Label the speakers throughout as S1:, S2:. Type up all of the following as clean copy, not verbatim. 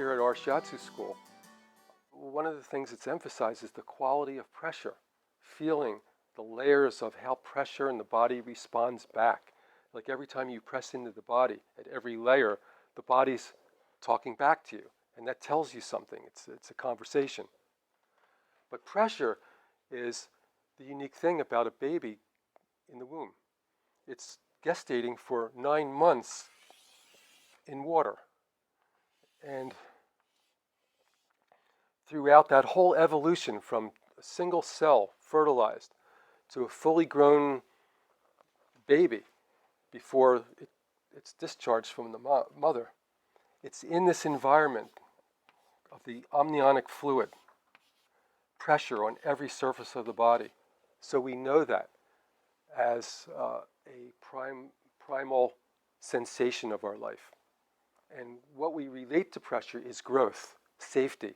S1: here at our Shiatsu school, one of the things that's emphasized is the quality of pressure, feeling the layers of how pressure in the body responds back. Like every time you press into the body, at every layer, the body's talking back to you, and that tells you something. It's a conversation. But pressure is the unique thing about a baby in the womb. It's gestating for 9 months in water. And throughout that whole evolution from a single cell fertilized to a fully grown baby before it's discharged from the mother, it's in this environment of the amniotic fluid, pressure on every surface of the body. So we know that as a primal sensation of our life. And what we relate to pressure is growth, safety,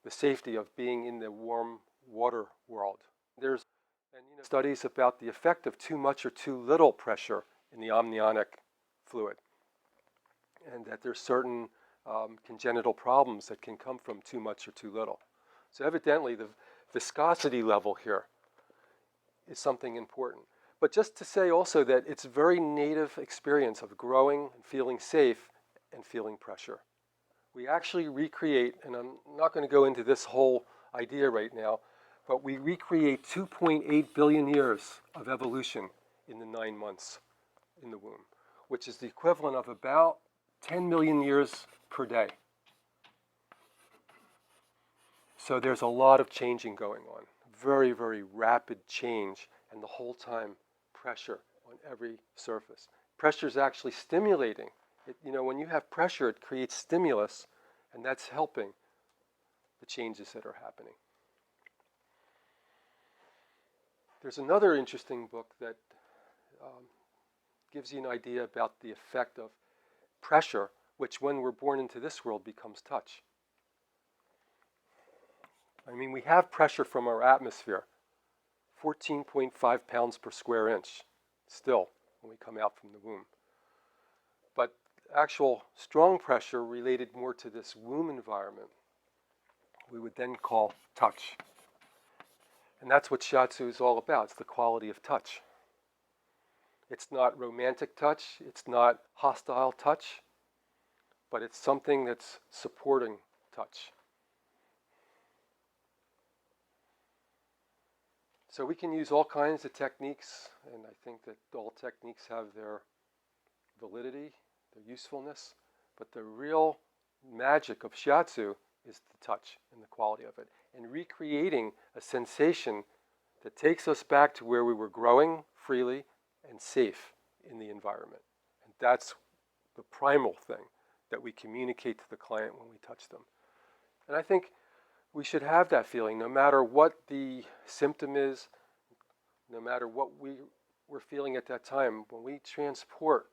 S1: the safety of being in the warm water world. There's studies about the effect of too much or too little pressure in the amniotic fluid, and that there's certain congenital problems that can come from too much or too little. So evidently the viscosity level here is something important. But just to say also that it's a very native experience of growing and feeling safe and feeling pressure. We actually recreate, and I'm not going to go into this whole idea right now, but we recreate 2.8 billion years of evolution in the 9 months in the womb, which is the equivalent of about 10 million years per day. So there's a lot of changing going on, very, very rapid change, and the whole time pressure on every surface. Pressure is actually stimulating. When you have pressure, it creates stimulus, and that's helping the changes that are happening. There's another interesting book that gives you an idea about the effect of pressure, which when we're born into this world becomes touch. I mean, we have pressure from our atmosphere, 14.5 pounds per square inch, still, when we come out from the womb. But actual strong pressure related more to this womb environment, we would then call touch. And that's what Shiatsu is all about. It's the quality of touch. It's not romantic touch, it's not hostile touch, but it's something that's supporting touch. So we can use all kinds of techniques, and I think that all techniques have their validity, their usefulness, but the real magic of Shiatsu is the touch and the quality of it, and recreating a sensation that takes us back to where we were growing freely and safe in the environment. And that's the primal thing that we communicate to the client when we touch them. And I think we should have that feeling no matter what the symptom is, no matter what we're feeling at that time. When we transport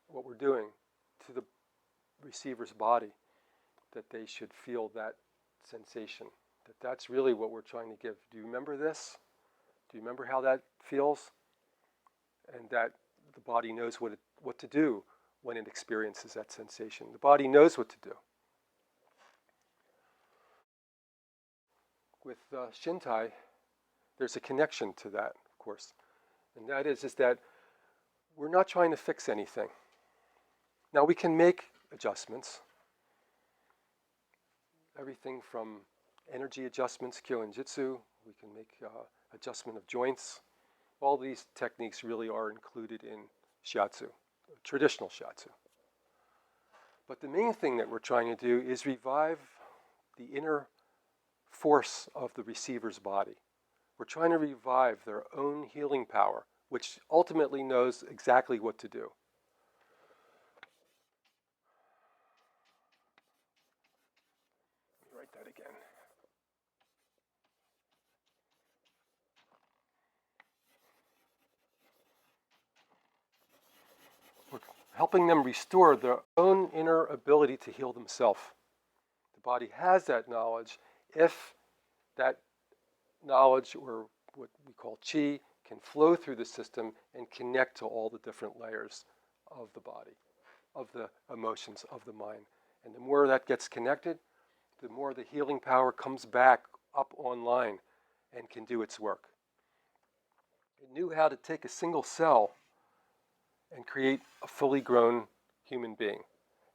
S1: what we're doing to the receiver's body, that they should feel that sensation, that's really what we're trying to give. Do you remember this? Do you remember how that feels? And that the body knows what to do when it experiences that sensation. The body knows what to do. With Shin Tai, there's a connection to that, of course. And that is that we're not trying to fix anything. Now we can make adjustments. Everything from energy adjustments, Kyoin-jitsu, we can make adjustment of joints. All these techniques really are included in Shiatsu, traditional Shiatsu. But the main thing that we're trying to do is revive the inner force of the receiver's body. We're trying to revive their own healing power, which ultimately knows exactly what to do. Let me write that again. We're helping them restore their own inner ability to heal themselves. The body has that knowledge if that knowledge, or what we call chi, can flow through the system and connect to all the different layers of the body, of the emotions, of the mind. And the more that gets connected, the more the healing power comes back up online and can do its work. It knew how to take a single cell and create a fully grown human being.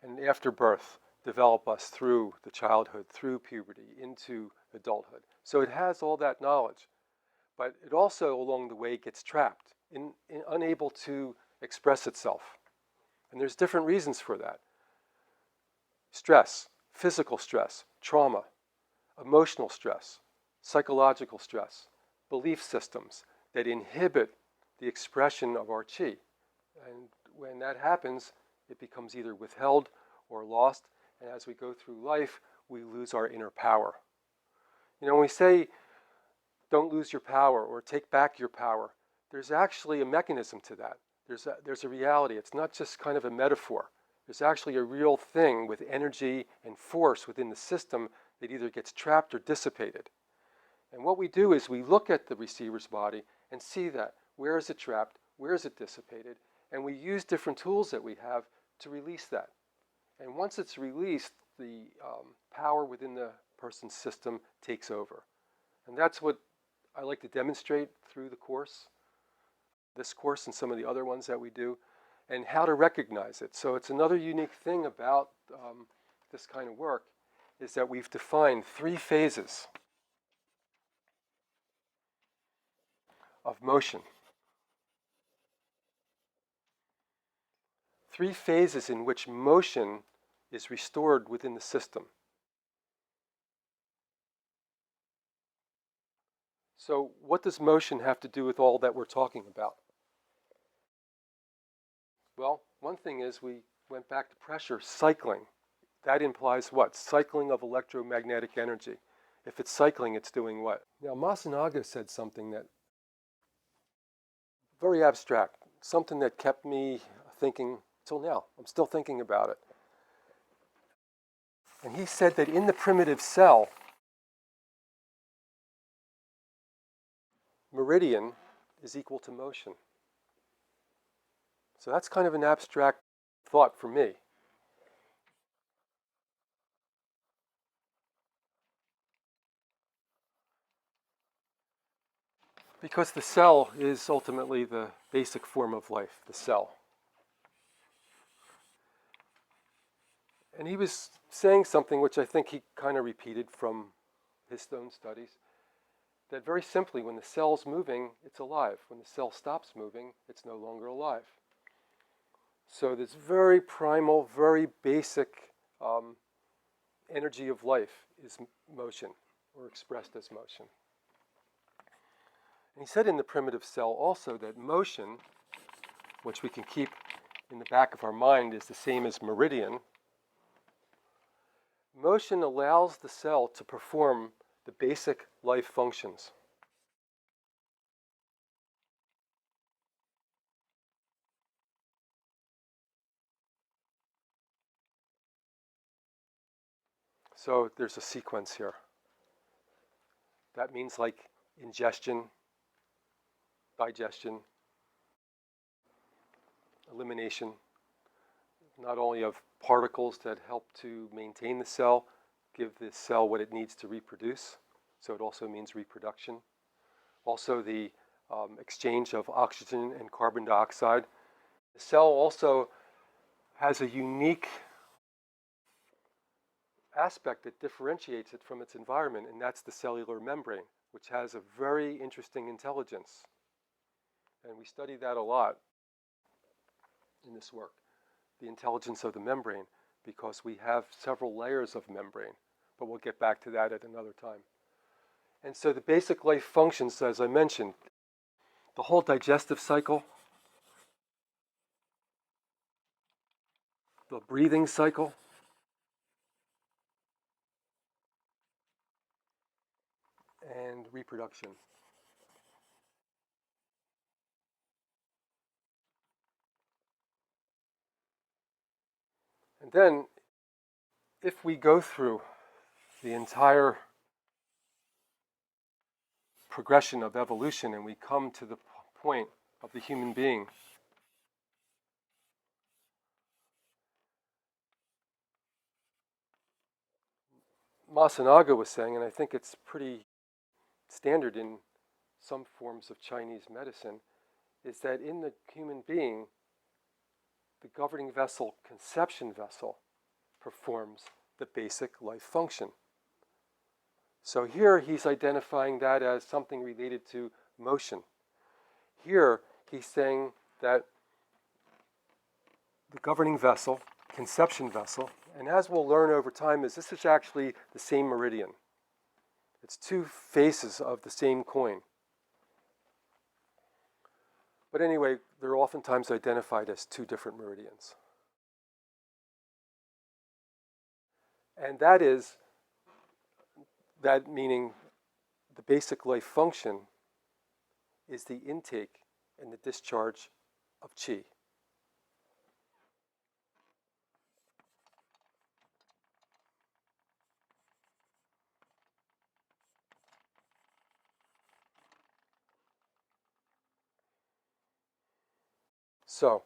S1: And after birth, develop us through the childhood, through puberty, into adulthood. So it has all that knowledge. But it also, along the way, gets trapped, unable to express itself. And there's different reasons for that. Stress, physical stress, trauma, emotional stress, psychological stress, belief systems that inhibit the expression of our chi. And when that happens, it becomes either withheld or lost. And as we go through life, we lose our inner power. You know, when we say, don't lose your power or take back your power, there's actually a mechanism to that. There's a reality. It's not just kind of a metaphor. There's actually a real thing with energy and force within the system that either gets trapped or dissipated. And what we do is we look at the receiver's body and see that. Where is it trapped? Where is it dissipated? And we use different tools that we have to release that. And once it's released, the power within the person's system takes over. And that's what I like to demonstrate through the course, this course and some of the other ones that we do, and how to recognize it. So it's another unique thing about this kind of work is that we've defined 3 phases of motion. 3 phases in which motion is restored within the system. So what does motion have to do with all that we're talking about? Well, one thing is we went back to pressure, cycling. That implies what? Cycling of electromagnetic energy. If it's cycling, it's doing what? Now, Masunaga said something that very abstract, something that kept me thinking till now. I'm still thinking about it. And he said that in the primitive cell, meridian is equal to motion. So that's kind of an abstract thought for me. Because the cell is ultimately the basic form of life, the cell. And he was saying something which I think he kind of repeated from his own studies, that very simply, when the cell's moving, it's alive. When the cell stops moving, it's no longer alive. So this very primal, very basic energy of life is motion, or expressed as motion. And he said in the primitive cell also that motion, which we can keep in the back of our mind, is the same as meridian. Motion allows the cell to perform the basic life functions. So there's a sequence here. That means like ingestion, digestion, elimination, not only of particles that help to maintain the cell, give the cell what it needs to reproduce, so it also means reproduction. Also the exchange of oxygen and carbon dioxide. The cell also has a unique aspect that differentiates it from its environment, and that's the cellular membrane, which has a very interesting intelligence. And we study that a lot in this work, the intelligence of the membrane, because we have several layers of membrane, but we'll get back to that at another time. And so the basic life functions, as I mentioned, the whole digestive cycle, the breathing cycle, and reproduction. And then, if we go through the entire progression of evolution and we come to the point of the human being, Masunaga was saying, and I think it's pretty standard in some forms of Chinese medicine, is that in the human being, the governing vessel, conception vessel, performs the basic life function. So here he's identifying that as something related to motion. Here he's saying that the governing vessel, conception vessel, and as we'll learn over time, is this is actually the same meridian. It's two faces of the same coin. But anyway, they're oftentimes identified as two different meridians. And that meaning the basic life function is the intake and the discharge of qi. So,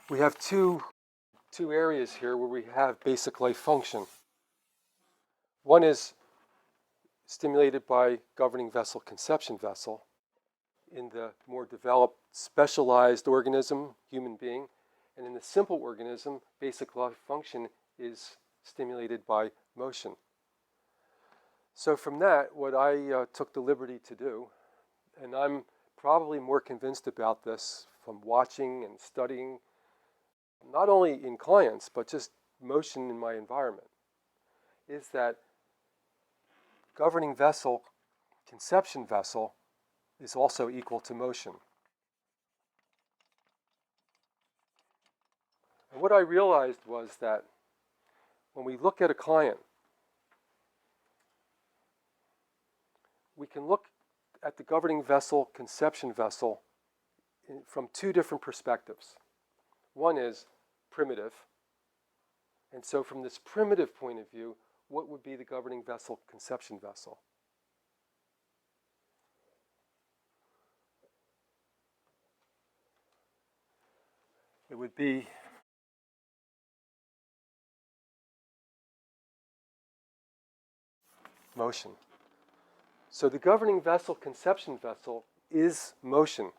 S1: we have two areas here where we have basic life function. One is stimulated by governing vessel, conception vessel, in the more developed, specialized organism, human being, and in the simple organism, basic life function is stimulated by motion. So from that, what I took the liberty to do, and I'm probably more convinced about this from watching and studying, not only in clients, but just motion in my environment, is that governing vessel, conception vessel, is also equal to motion. And what I realized was that when we look at a client, we can look at the governing vessel, conception vessel from two different perspectives. One is primitive. And so from this primitive point of view, what would be the governing vessel, conception vessel? It would be motion. So the governing vessel, conception vessel, is motion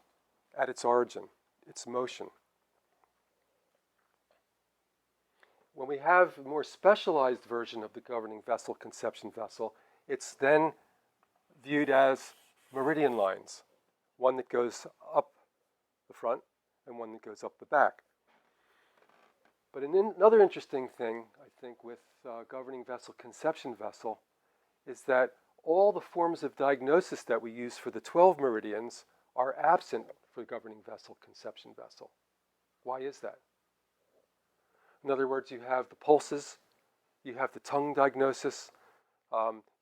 S1: at its origin. It's motion. When we have a more specialized version of the governing vessel, conception vessel, it's then viewed as meridian lines, one that goes up the front and one that goes up the back. But another interesting thing, I think, with governing vessel, conception vessel, is that all the forms of diagnosis that we use for the 12 meridians are absent for governing vessel, conception vessel. Why is that? In other words, you have the pulses, you have the tongue diagnosis,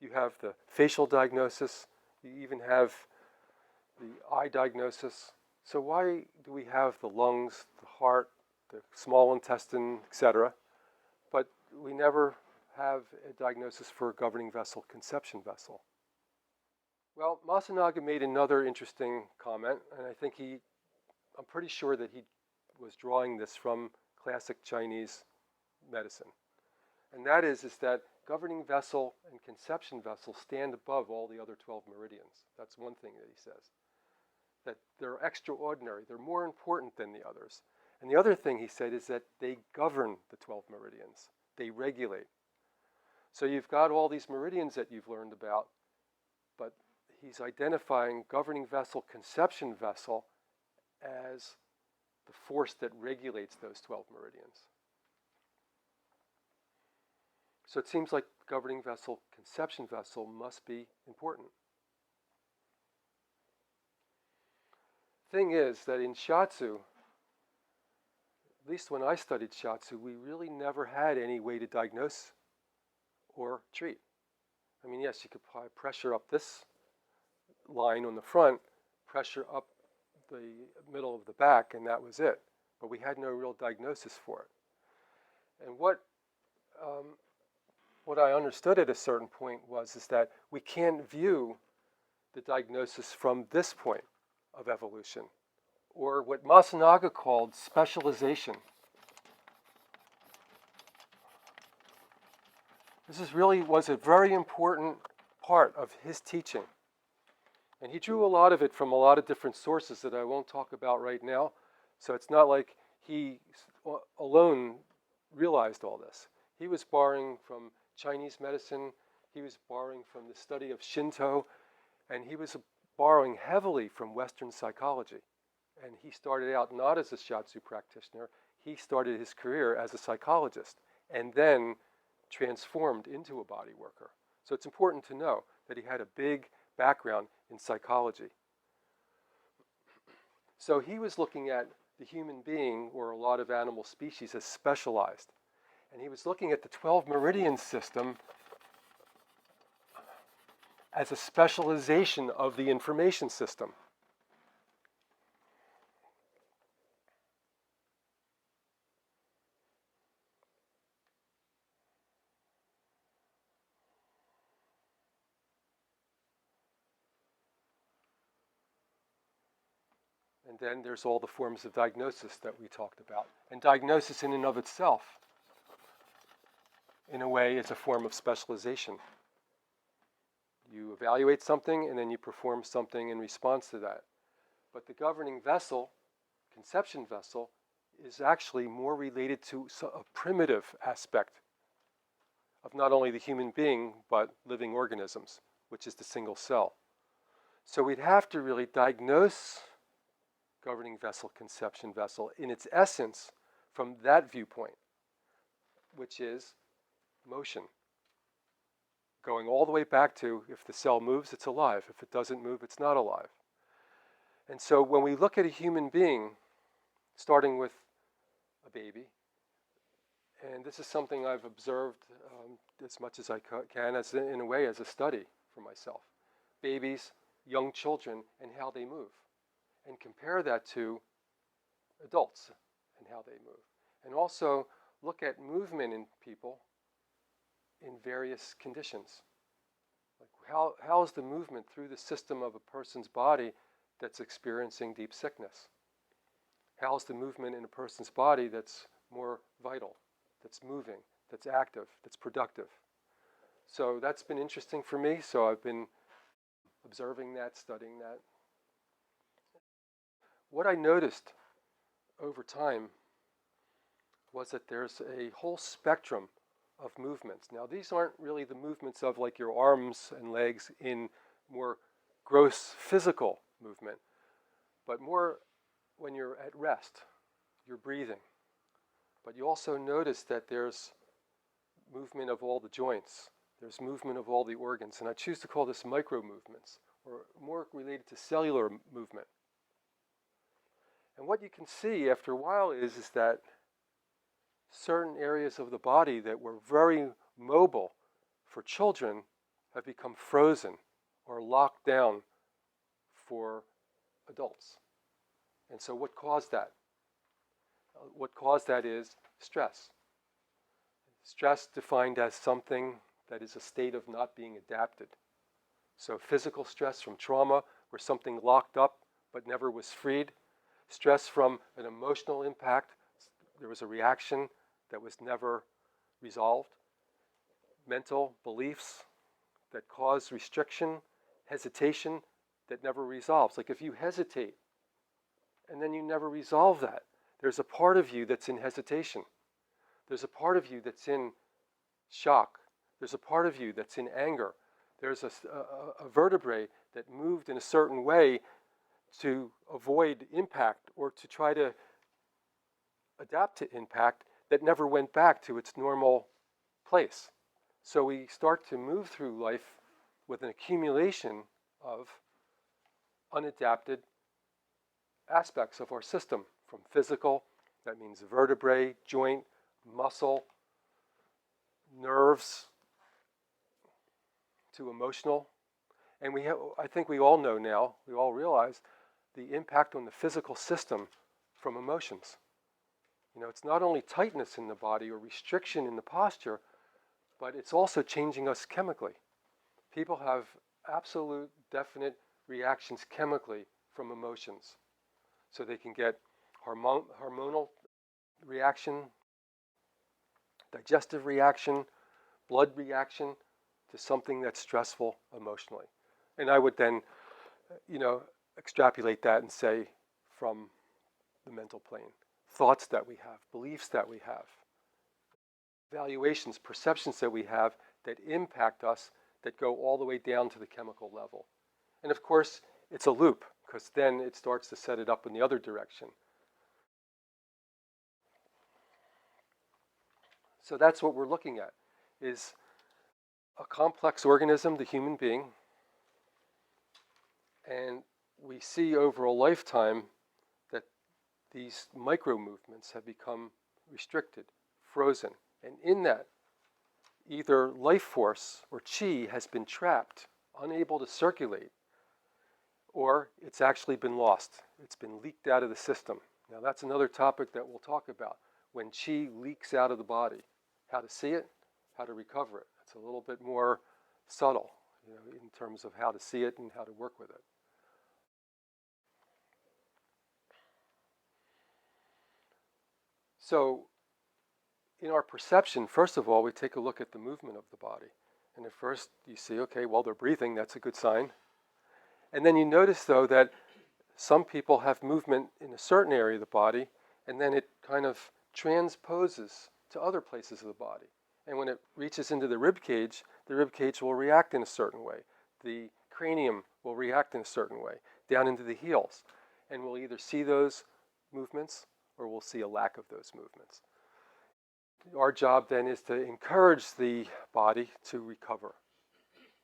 S1: you have the facial diagnosis, you even have the eye diagnosis. So why do we have the lungs, the heart, the small intestine, etc., but we never have a diagnosis for a governing vessel, conception vessel? Well, Masunaga made another interesting comment, and I think I'm pretty sure that he was drawing this from classic Chinese medicine. And that is that governing vessel and conception vessel stand above all the other 12 meridians. That's one thing that he says. That they're extraordinary, they're more important than the others. And the other thing he said is that they govern the 12 meridians. They regulate. So you've got all these meridians that you've learned about, but he's identifying governing vessel, conception vessel as the force that regulates those 12 meridians. So it seems like governing vessel, conception vessel must be important. Thing is that in Shiatsu, at least when I studied Shiatsu, we really never had any way to diagnose or treat. I mean, yes, you could apply pressure up this line on the front, pressure up the middle of the back, and that was it. But we had no real diagnosis for it. And what I understood at a certain point is that we can't view the diagnosis from this point of evolution, or what Masunaga called specialization. was a very important part of his teaching. And he drew a lot of it from a lot of different sources that I won't talk about right now. So it's not like he alone realized all this. He was borrowing from Chinese medicine, he was borrowing from the study of Shinto, and he was borrowing heavily from Western psychology. And he started out not as a Shiatsu practitioner, he started his career as a psychologist and then transformed into a body worker. So it's important to know that he had a big background in psychology. So he was looking at the human being, or a lot of animal species, as specialized. And he was looking at the 12 meridian system as a specialization of the information system. And then there's all the forms of diagnosis that we talked about. And diagnosis in and of itself, in a way, is a form of specialization. You evaluate something and then you perform something in response to that. But the governing vessel, conception vessel, is actually more related to a primitive aspect of not only the human being, but living organisms, which is the single cell. So we'd have to really diagnose governing vessel, conception vessel, in its essence from that viewpoint, which is motion. Going all the way back to, if the cell moves, it's alive. If it doesn't move, it's not alive. And so when we look at a human being, starting with a baby, and this is something I've observed as much as I can, as in a way, as a study for myself. Babies, young children, and how they move. And compare that to adults and how they move. And also look at movement in people in various conditions. Like how is the movement through the system of a person's body that's experiencing deep sickness? How is the movement in a person's body that's more vital, that's moving, that's active, that's productive? So that's been interesting for me. So I've been observing that, studying that. What I noticed over time was that there's a whole spectrum of movements. Now, these aren't really the movements of like your arms and legs in more gross physical movement, but more when you're at rest, you're breathing. But you also notice that there's movement of all the joints, there's movement of all the organs, and I choose to call this micro movements, or more related to cellular movement. And what you can see after a while is that certain areas of the body that were very mobile for children have become frozen or locked down for adults. And so what caused that? What caused that is stress. Stress defined as something that is a state of not being adapted. So physical stress from trauma, where something locked up but never was freed. Stress from an emotional impact, there was a reaction that was never resolved. Mental beliefs that cause restriction, hesitation that never resolves. Like if you hesitate and then you never resolve that, there's a part of you that's in hesitation. There's a part of you that's in shock. There's a part of you that's in anger. There's a vertebrae that moved in a certain way to avoid impact or to try to adapt to impact that never went back to its normal place. So we start to move through life with an accumulation of unadapted aspects of our system, from physical, that means vertebrae, joint, muscle, nerves, to emotional. And I think we all know now, we all realize the impact on the physical system from emotions. It's not only tightness in the body or restriction in the posture, but it's also changing us chemically. People have absolute, definite reactions chemically from emotions. So they can get hormonal reaction, digestive reaction, blood reaction to something that's stressful emotionally. And I would then, extrapolate that and say from the mental plane, thoughts that we have, beliefs that we have, valuations, perceptions that we have that impact us, that go all the way down to the chemical level. And of course, it's a loop, because then it starts to set it up in the other direction. So that's what we're looking at, is a complex organism, the human being, and we see over a lifetime that these micro movements have become restricted, frozen, and in that, either life force or chi has been trapped, unable to circulate, or it's actually been lost. It's been leaked out of the system. Now that's another topic that we'll talk about, when chi leaks out of the body. How to see it, how to recover it. It's a little bit more subtle, in terms of how to see it and how to work with it. So, in our perception, first of all, we take a look at the movement of the body. And at first you see, okay, well, they're breathing, that's a good sign. And then you notice, though, that some people have movement in a certain area of the body, and then it kind of transposes to other places of the body. And when it reaches into the rib cage will react in a certain way. The cranium will react in a certain way, down into the heels. And we'll either see those movements or we'll see a lack of those movements. Our job then is to encourage the body to recover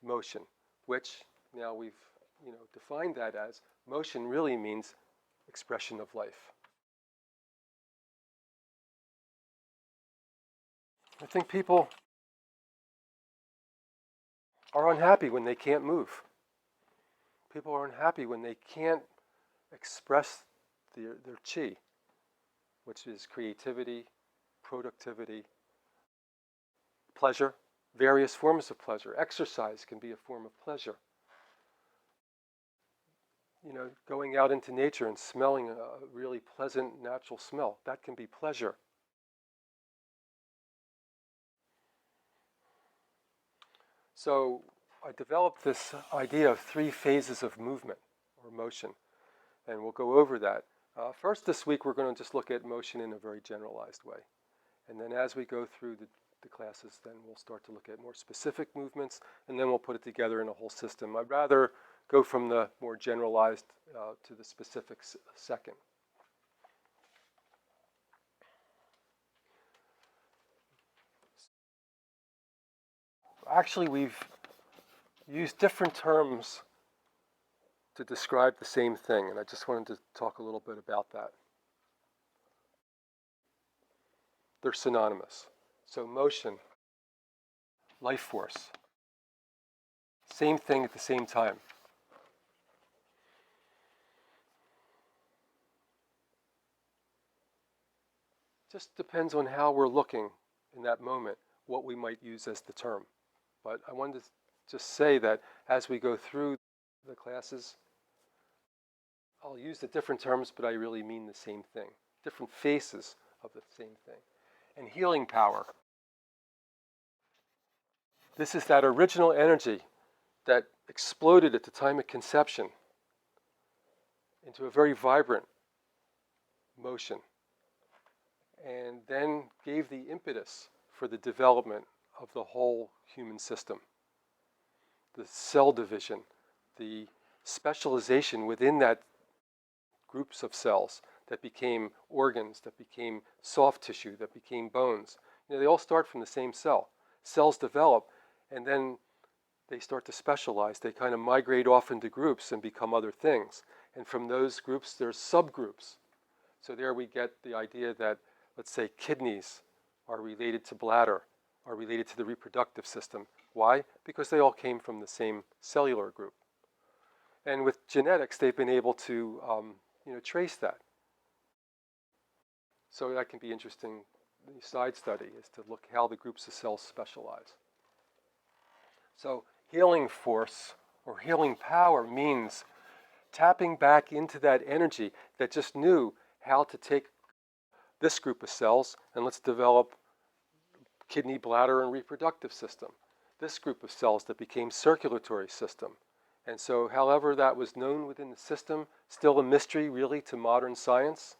S1: motion, which now we've defined that as motion really means expression of life. I think people are unhappy when they can't move. People are unhappy when they can't express their chi, which is creativity, productivity, pleasure, various forms of pleasure. Exercise can be a form of pleasure. Going out into nature and smelling a really pleasant natural smell, that can be pleasure. So I developed this idea of 3 phases of movement or motion, and we'll go over that. First this week we're going to just look at motion in a very generalized way. And then as we go through the classes, then we'll start to look at more specific movements, and then we'll put it together in a whole system. I'd rather go from the more generalized to the specifics second. Actually, we've used different terms to describe the same thing, and I just wanted to talk a little bit about that. They're synonymous. So motion, life force, same thing at the same time. Just depends on how we're looking in that moment, what we might use as the term. But I wanted to just say that as we go through the classes, I'll use the different terms, but I really mean the same thing. Different faces of the same thing. And healing power. This is that original energy that exploded at the time of conception into a very vibrant motion, and then gave the impetus for the development of the whole human system. The cell division, the specialization within that groups of cells that became organs, that became soft tissue, that became bones. They all start from the same cell. Cells develop, and then they start to specialize. They kind of migrate off into groups and become other things. And from those groups, there's subgroups. So there we get the idea that, let's say, kidneys are related to bladder, are related to the reproductive system. Why? Because they all came from the same cellular group. And with genetics, they've been able to trace that. So that can be interesting. The side study is to look how the groups of cells specialize. So healing force or healing power means tapping back into that energy that just knew how to take this group of cells and let's develop kidney, bladder, and reproductive system. This group of cells that became circulatory system. And so however that was known within the system, still a mystery really to modern science,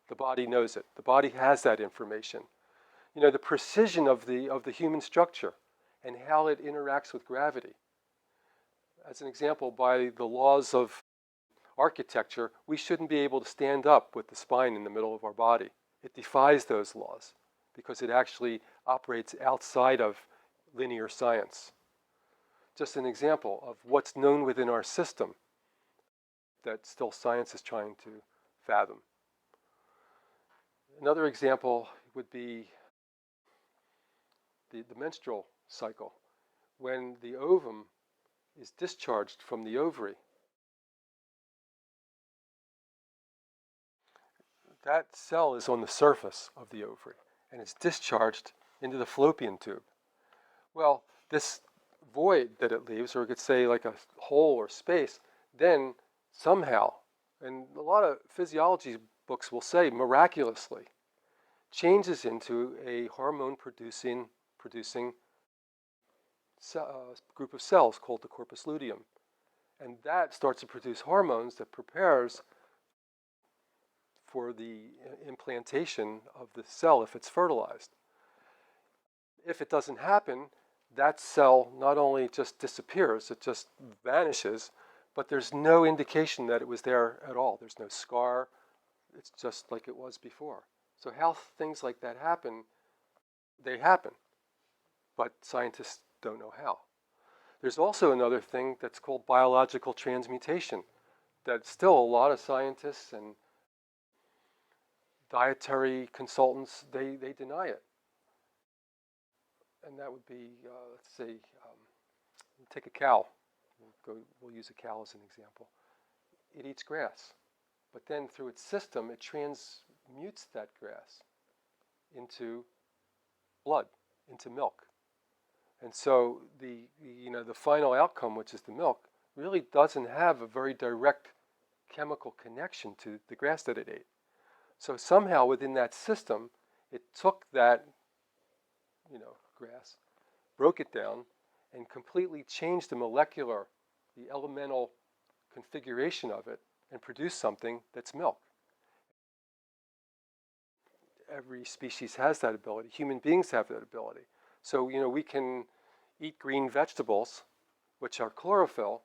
S1: the body knows it. The body has that information. You know, the precision of the human structure and how it interacts with gravity. As an example, by the laws of architecture, we shouldn't be able to stand up with the spine in the middle of our body. It defies those laws because it actually operates outside of linear science. Just an example of what's known within our system that still science is trying to fathom. Another example would be the menstrual cycle. When the ovum is discharged from the ovary, that cell is on the surface of the ovary and it's discharged into the fallopian tube. Well, this void that it leaves, or we could say like a hole or space, then somehow, and a lot of physiology books will say miraculously, changes into a hormone producing group of cells called the corpus luteum. And that starts to produce hormones that prepares for the implantation of the cell if it's fertilized. If it doesn't happen, that cell not only just disappears, it just vanishes, but there's no indication that it was there at all. There's no scar. It's just like it was before. So how things like that happen, they happen, but scientists don't know how. There's also another thing that's called biological transmutation that still a lot of scientists and dietary consultants, they deny it. And that would be, let's say, take a cow. We'll use a cow as an example. It eats grass, but then through its system, it transmutes that grass into blood, into milk. And so the final outcome, which is the milk, really doesn't have a very direct chemical connection to the grass that it ate. So somehow within that system, it took that, grass, broke it down, and completely changed the elemental configuration of it, and produced something that's milk. Every species has that ability. Human beings have that ability. So, we can eat green vegetables, which are chlorophyll.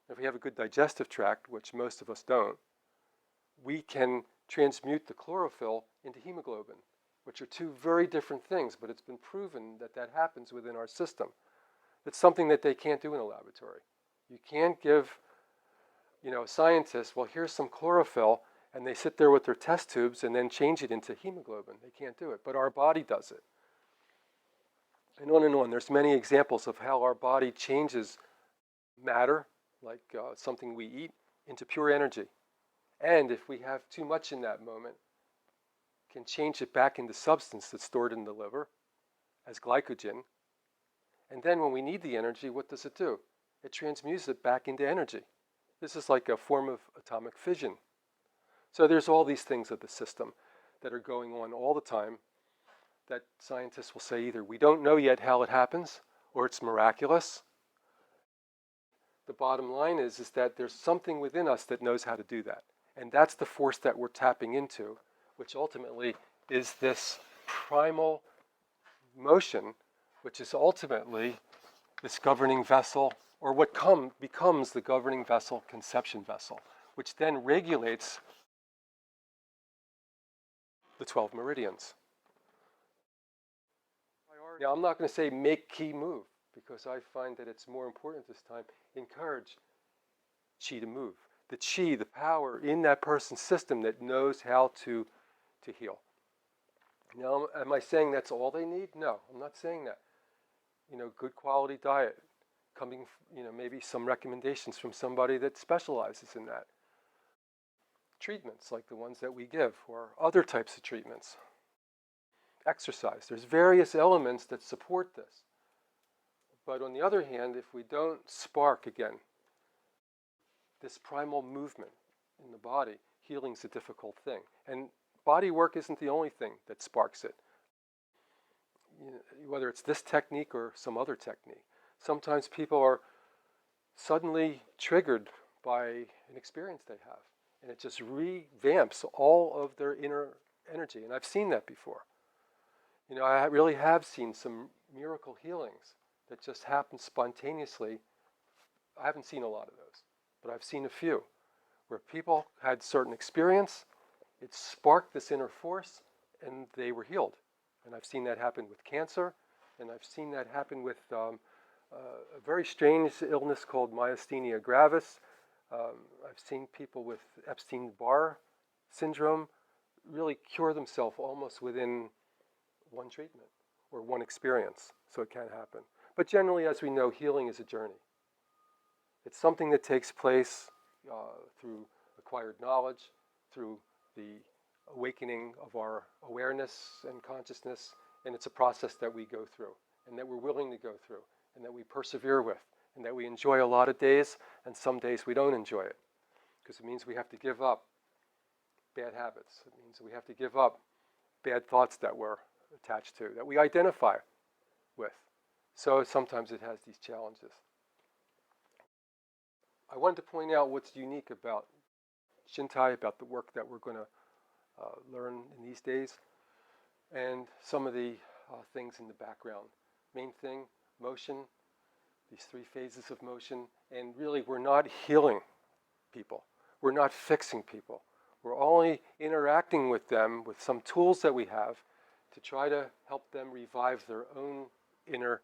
S1: If we have a good digestive tract, which most of us don't, we can transmute the chlorophyll into hemoglobin, which are two very different things, but it's been proven that that happens within our system. It's something that they can't do in a laboratory. You can't give, a scientist, well, here's some chlorophyll, and they sit there with their test tubes and then change it into hemoglobin. They can't do it, but our body does it. And on and on. There's many examples of how our body changes matter, like something we eat, into pure energy. And if we have too much in that moment, can change it back into substance that's stored in the liver as glycogen. And then when we need the energy, what does it do? It transmutes it back into energy. This is like a form of atomic fission. So there's all these things of the system that are going on all the time that scientists will say either we don't know yet how it happens or it's miraculous. The bottom line is that there's something within us that knows how to do that. And that's the force that we're tapping into, which ultimately is this primal motion, which is ultimately this governing vessel, or what becomes the governing vessel, conception vessel, which then regulates the 12 meridians. Now, I'm not going to say make Qi move, because I find that it's more important this time. Encourage Qi to move. The Qi, the power in that person's system that knows how to heal. Now, am I saying that's all they need? No, I'm not saying that. Good quality diet, coming, maybe some recommendations from somebody that specializes in that. Treatments like the ones that we give, or other types of treatments. Exercise. There's various elements that support this. But on the other hand, if we don't spark, again, this primal movement in the body, healing's a difficult thing. And body work isn't the only thing that sparks it. whether it's this technique or some other technique. Sometimes people are suddenly triggered by an experience they have, and it just revamps all of their inner energy. And I've seen that before. I really have seen some miracle healings that just happen spontaneously. I haven't seen a lot of those, but I've seen a few where people had certain experience, it sparked this inner force, and they were healed. And I've seen that happen with cancer, and I've seen that happen with a very strange illness called myasthenia gravis. I've seen people with Epstein-Barr syndrome really cure themselves almost within one treatment or one experience. So it can happen. But generally, as we know, healing is a journey. It's something that takes place through acquired knowledge, through the awakening of our awareness and consciousness, and it's a process that we go through, and that we're willing to go through, and that we persevere with, and that we enjoy a lot of days, and some days we don't enjoy it, because it means we have to give up bad habits. It means we have to give up bad thoughts that we're attached to, that we identify with. So sometimes it has these challenges. I wanted to point out what's unique about Shin Tai, about the work that we're going to learn in these days, and some of the things in the background. Main thing, motion, these three phases of motion, and really we're not healing people. We're not fixing people. We're only interacting with them with some tools that we have to try to help them revive their own inner